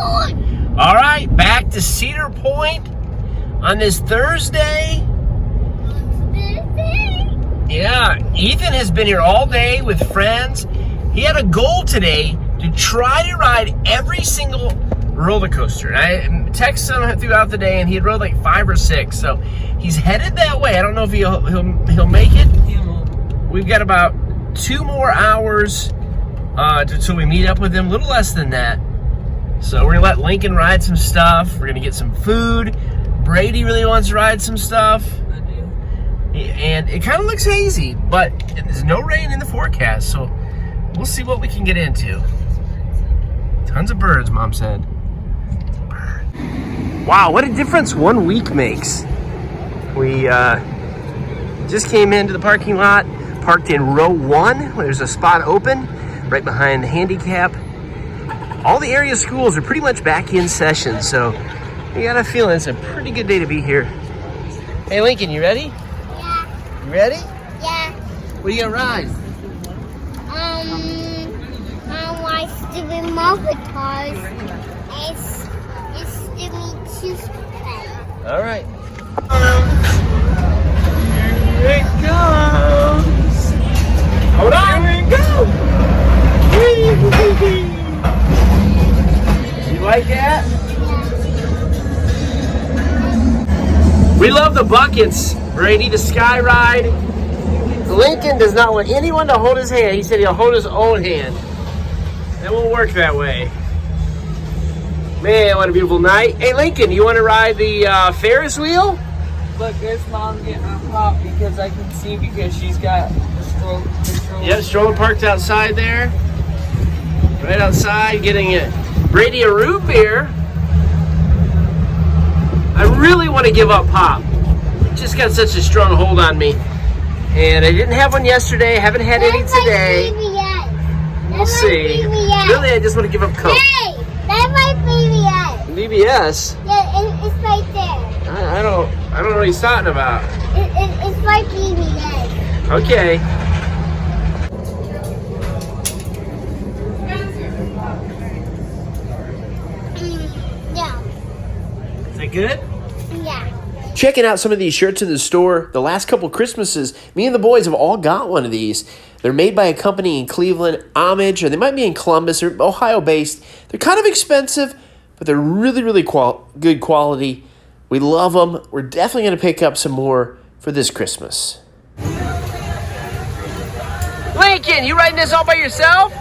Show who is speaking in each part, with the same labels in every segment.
Speaker 1: All right, back to Cedar Point on this Thursday. Yeah, Ethan has been here all day with friends. He had a goal today to try to ride every single roller coaster. And I texted him throughout the day, and he had rode like 5 or 6. So he's headed that way. I don't know if he'll make it. We've got about 2 more hours until we meet up with him. A little less than that. So we're gonna let Lincoln ride some stuff. We're gonna get some food. Brady really wants to ride some stuff.
Speaker 2: I do.
Speaker 1: And it kind of looks hazy, but there's no rain in the forecast, so we'll see what we can get into. Tons of birds, Mom said. Wow, what a difference 1 week makes. We just came into the parking lot, parked in row 1. There's a spot open right behind the handicap. All the area schools are pretty much back in session, so we got a feeling it's a pretty good day to be here. Hey, Lincoln, you ready?
Speaker 3: Yeah.
Speaker 1: You ready?
Speaker 3: Yeah.
Speaker 1: What are you gonna ride?
Speaker 3: My stupid Muppet cars. It's stupid play.
Speaker 1: All right.
Speaker 2: Here it goes.
Speaker 1: Hold on.
Speaker 2: Here it goes.
Speaker 1: You like that? We love the buckets, Brady, the sky ride. Lincoln does not want anyone to hold his hand. He said he'll hold his own hand. That won't work that way. Man, what a beautiful night. Hey, Lincoln, you want to ride the Ferris wheel?
Speaker 2: Look, there's Mom getting her pop because I can see because she's got the stroller.
Speaker 1: Yep, stroller parked outside there. Right outside, getting it. Brady a root beer. I really want to give up pop. It just got such a strong hold on me. And I didn't have one yesterday, haven't had any today. We'll see. Really, I just want to give up Coke.
Speaker 3: Hey, that's my BBS.
Speaker 1: BBS?
Speaker 3: Yeah, it's right there.
Speaker 1: I don't know what he's talking about.
Speaker 3: It's my BBS.
Speaker 1: Okay.
Speaker 3: Yeah.
Speaker 1: Is that good?
Speaker 3: Yeah.
Speaker 1: Checking out some of these shirts in the store. The last couple Christmases, me and the boys have all got one of these. They're made by a company in Cleveland, Homage, or they might be in Columbus or Ohio-based. They're kind of expensive, but they're really, really good quality. We love them. We're definitely going to pick up some more for this Christmas. Lincoln, you riding this all by yourself?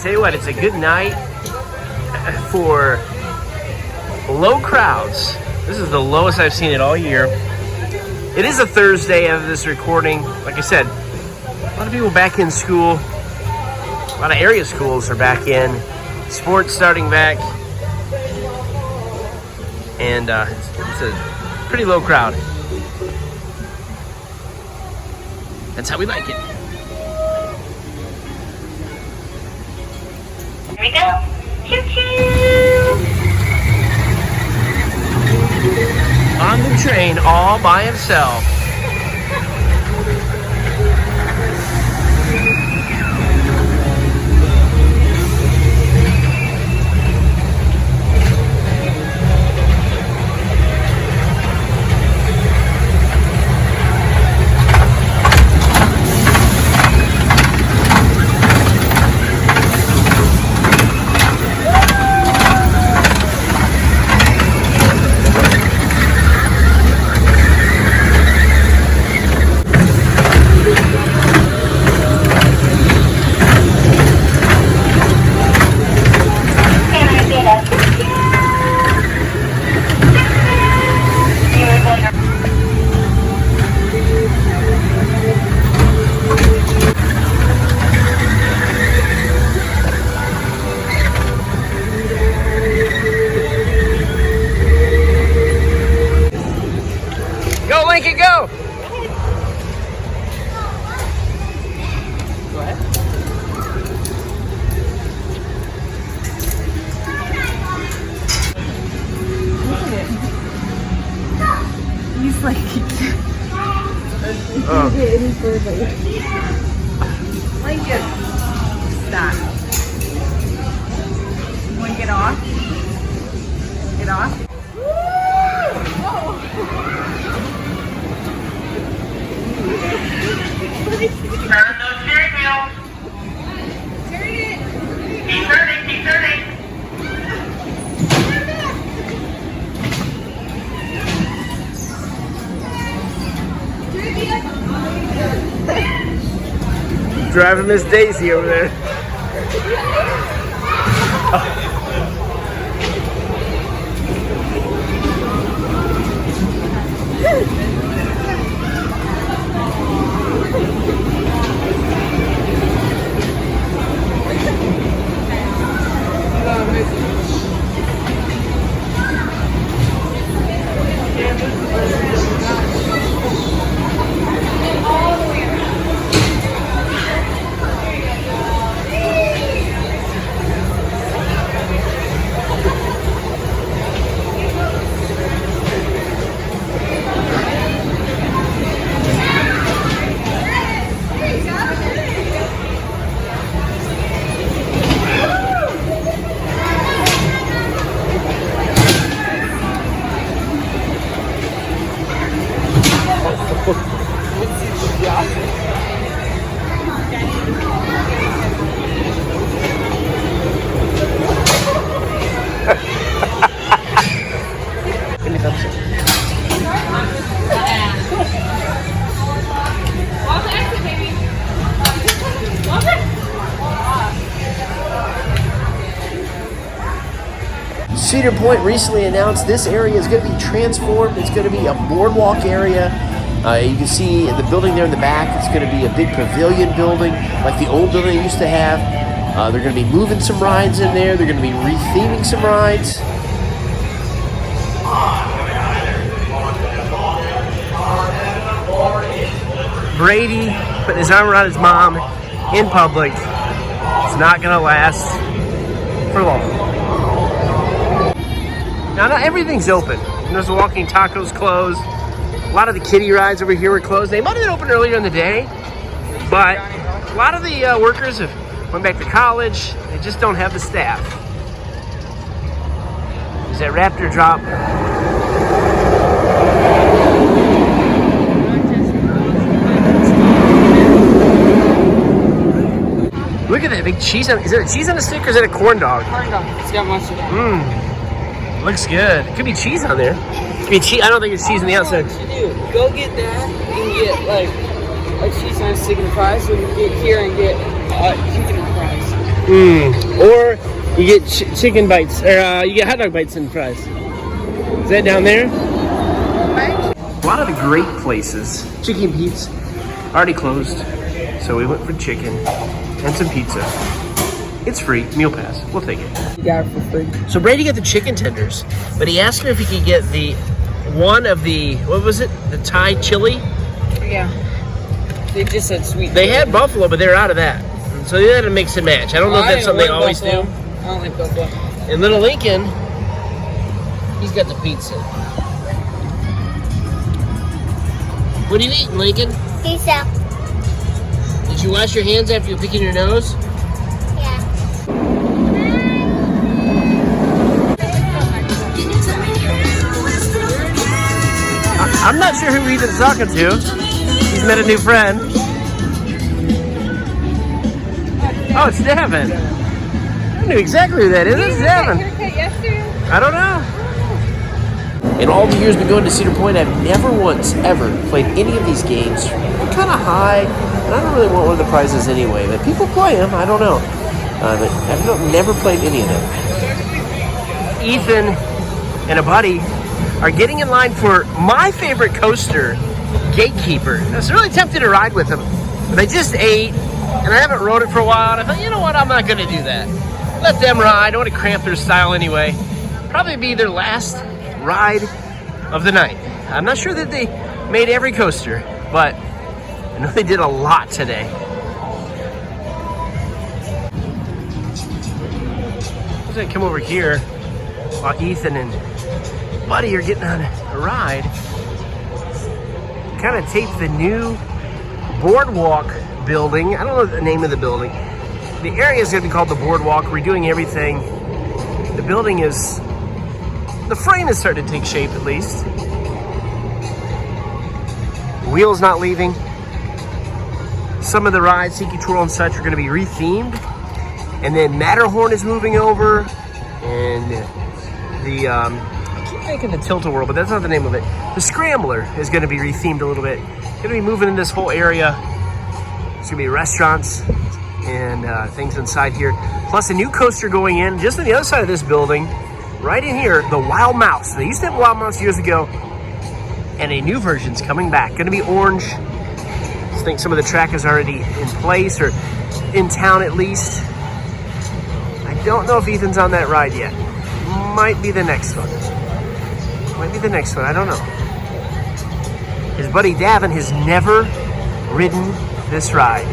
Speaker 1: Tell you what, it's a good night for low crowds. This is the lowest I've seen it all year. It is a Thursday of this recording. Like I said, a lot of people back in school. A lot of area schools are back in. Sports starting back. And it's a pretty low crowd. That's how we like it.
Speaker 3: Here we go. Choo-choo.
Speaker 1: On the train all by himself. Lincoln, go! Go ahead.
Speaker 2: He's like, Lincoln, stop.
Speaker 4: Josh.
Speaker 5: Turn those steering wheels.
Speaker 4: Turn it.
Speaker 5: Keep turning, keep turning.
Speaker 1: Driving Miss Daisy over there. Cedar Point recently announced this area is going to be transformed. It's going to be a boardwalk area. You can see the building there in the back. It's going to be a big pavilion building like the old building they used to have. They're going to be moving some rides in there. They're going to be retheming some rides. Brady putting his arm around his mom in public. It's not going to last for long. Now, not everything's open. There's the Walking Tacos closed. A lot of the kiddie rides over here were closed. They might have been open earlier in the day, but a lot of the workers have went back to college. They just don't have the staff. There's that Raptor drop. Look at that big cheese on. Is it a cheese on a stick or is it a corn dog?
Speaker 2: Corn dog. It's got mustard on it.
Speaker 1: Looks good. It could be cheese on there. It could be cheese. I don't think it's cheese on the outside.
Speaker 2: What you do? Go get that and get like a cheese on a stick and fries. So you can get here and get chicken and fries.
Speaker 1: Or you get chicken bites, or you get hot dog bites and fries. Is that down there? A lot of the great places, Chicken Pete's, already closed. So we went for chicken and some pizza. It's free, meal pass. We'll take it.
Speaker 2: You got it for free.
Speaker 1: So Brady got the chicken tenders, but he asked me if he could get the one of the, what was it? The Thai chili?
Speaker 2: Yeah. They just said sweet.
Speaker 1: They had buffalo, but they're out of that. So they had to mix and match. I don't know if that's something they always do.
Speaker 2: I don't like buffalo.
Speaker 1: And little Lincoln, he's got the pizza. What are you eating, Lincoln?
Speaker 3: Pizza.
Speaker 1: Did you wash your hands after you picking your nose?
Speaker 3: Yeah.
Speaker 1: I'm not sure who Ethan's talking to. He's met a new friend. Oh, it's Devin. I knew exactly who that is. It's Devin. I don't know. In all the years we've been going to Cedar Point, I've never once ever played any of these games. They're kind of high, and I don't really want one of the prizes anyway, but people play them. I don't know. But I've never played any of them. Ethan and a buddy are getting in line for my favorite coaster, Gatekeeper. I was really tempted to ride with them, but I just ate, and I haven't rode it for a while, and I thought, you know what, I'm not going to do that. Let them ride. I don't want to cramp their style anyway. Probably be their last ride of the night. I'm not sure that they made every coaster, but I know they did a lot today. As I come over here, while Ethan and Buddy are getting on a ride, kind of taped the new Boardwalk building. I don't know the name of the building. The area is going to be called the Boardwalk. We're doing everything. The the frame is starting to take shape at least. Wheels not leaving. Some of the rides, Tiki Twirl and such, are going to be rethemed. And then Matterhorn is moving over. And the, I keep thinking the Tilt-A-Whirl, but that's not the name of it. The Scrambler is going to be rethemed a little bit. Going to be moving in this whole area. There's going to be restaurants and things inside here. Plus a new coaster going in just on the other side of this building. Right in here, the Wild Mouse. They used to have Wild Mouse years ago. And a new version's coming back. Going to be orange. I think some of the track is already in place or in town at least. I don't know if Ethan's on that ride yet. Might be the next one. Might be the next one. I don't know. His buddy Davin has never ridden this ride.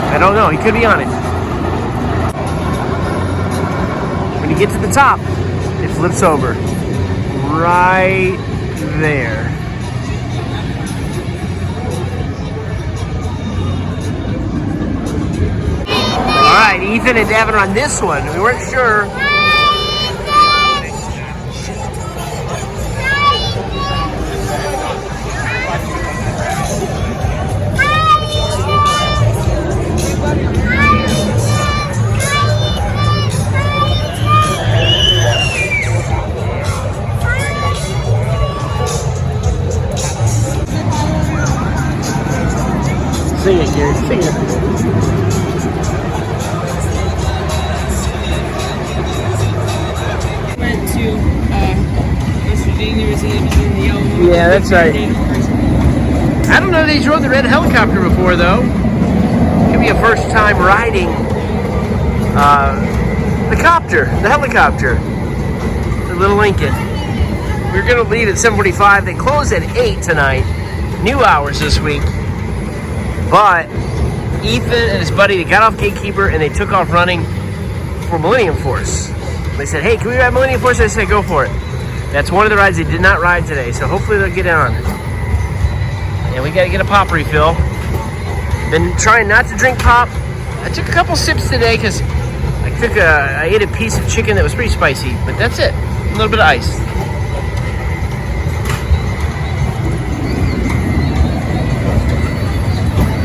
Speaker 1: I don't know. He could be on it. When you get to the top, it flips over. Right there. All right, Ethan and Davin are on this one. We weren't sure. Sing it, Gary. Sing it.
Speaker 2: Went to West Virginia, was in the yellow.
Speaker 1: Yeah, that's right. I don't know if he's rode the red helicopter before, though. Could be a first time riding the helicopter, the little Lincoln. We're going to leave at 7:45. They close at 8 tonight. New hours this week. But Ethan and his buddy, they got off Gatekeeper and they took off running for Millennium Force. They said, hey, can we ride Millennium Force? I said, go for it. That's one of the rides they did not ride today, so hopefully they'll get on. And we got to get a pop refill. Been trying not to drink pop. I took a couple sips today because I ate a piece of chicken that was pretty spicy, but that's it. A little bit of ice.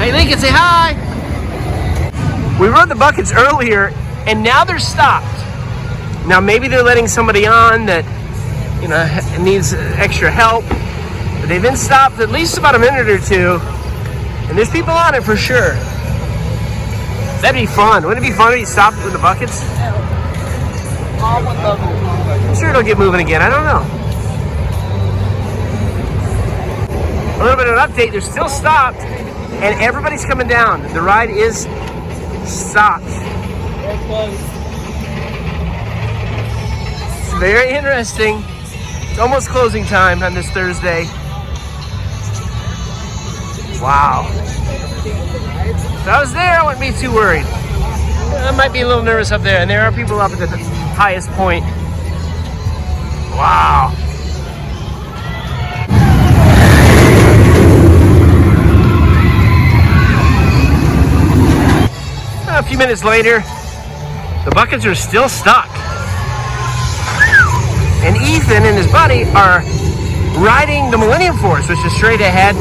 Speaker 1: Hey Lincoln, say hi! We rode the buckets earlier and now they're stopped. Now maybe they're letting somebody on that, you know, needs extra help. But they've been stopped at least about a minute or two. And there's people on it for sure. That'd be fun. Wouldn't it be fun to be stopped with the buckets?
Speaker 2: Mom would love it.
Speaker 1: I'm sure it'll get moving again. I don't know. A little bit of an update. They're still stopped. And everybody's coming down. The ride is stopped.
Speaker 2: They're closed.
Speaker 1: It's very interesting. It's almost closing time on this Thursday. Wow. If I was there, I wouldn't be too worried. I might be a little nervous up there, and there are people up at the highest point. Wow. A few minutes later, the buckets are still stuck. And Ethan and his buddy are riding the Millennium Force, which is straight ahead.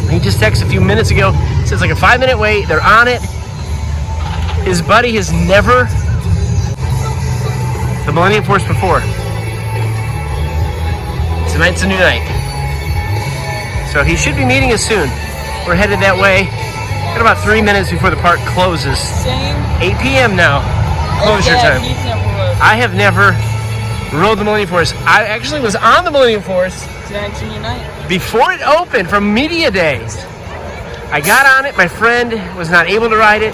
Speaker 1: He just texted a few minutes ago. It says like a 5-minute wait. They're on it. His buddy has never the Millennium Force before. Tonight's a new night. So he should be meeting us soon. We're headed that way. Got about 3 minutes before the park closes.
Speaker 2: Same.
Speaker 1: 8 p.m. now. Closure time. I have never rode the Millennium Force. I actually was on the Millennium Force
Speaker 2: Junior night.
Speaker 1: before it opened from Media Days. I got on it. My friend was not able to ride it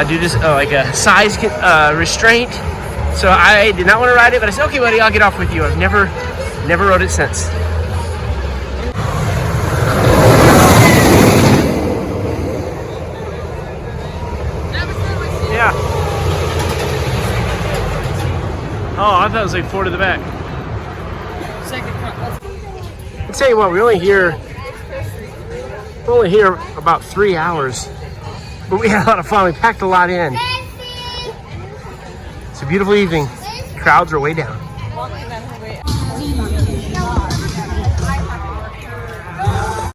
Speaker 1: due to like a size restraint. So I did not want to ride it, but I said, okay, buddy, I'll get off with you. I've never rode it since. Yeah. Oh, I thought it was like 4 to the back.
Speaker 2: Second front.
Speaker 1: I'll tell you what, we're only here about 3 hours. But we had a lot of fun. We packed a lot in.
Speaker 3: Bessie.
Speaker 1: It's a beautiful evening. Crowds are way down.
Speaker 2: Walking on her way.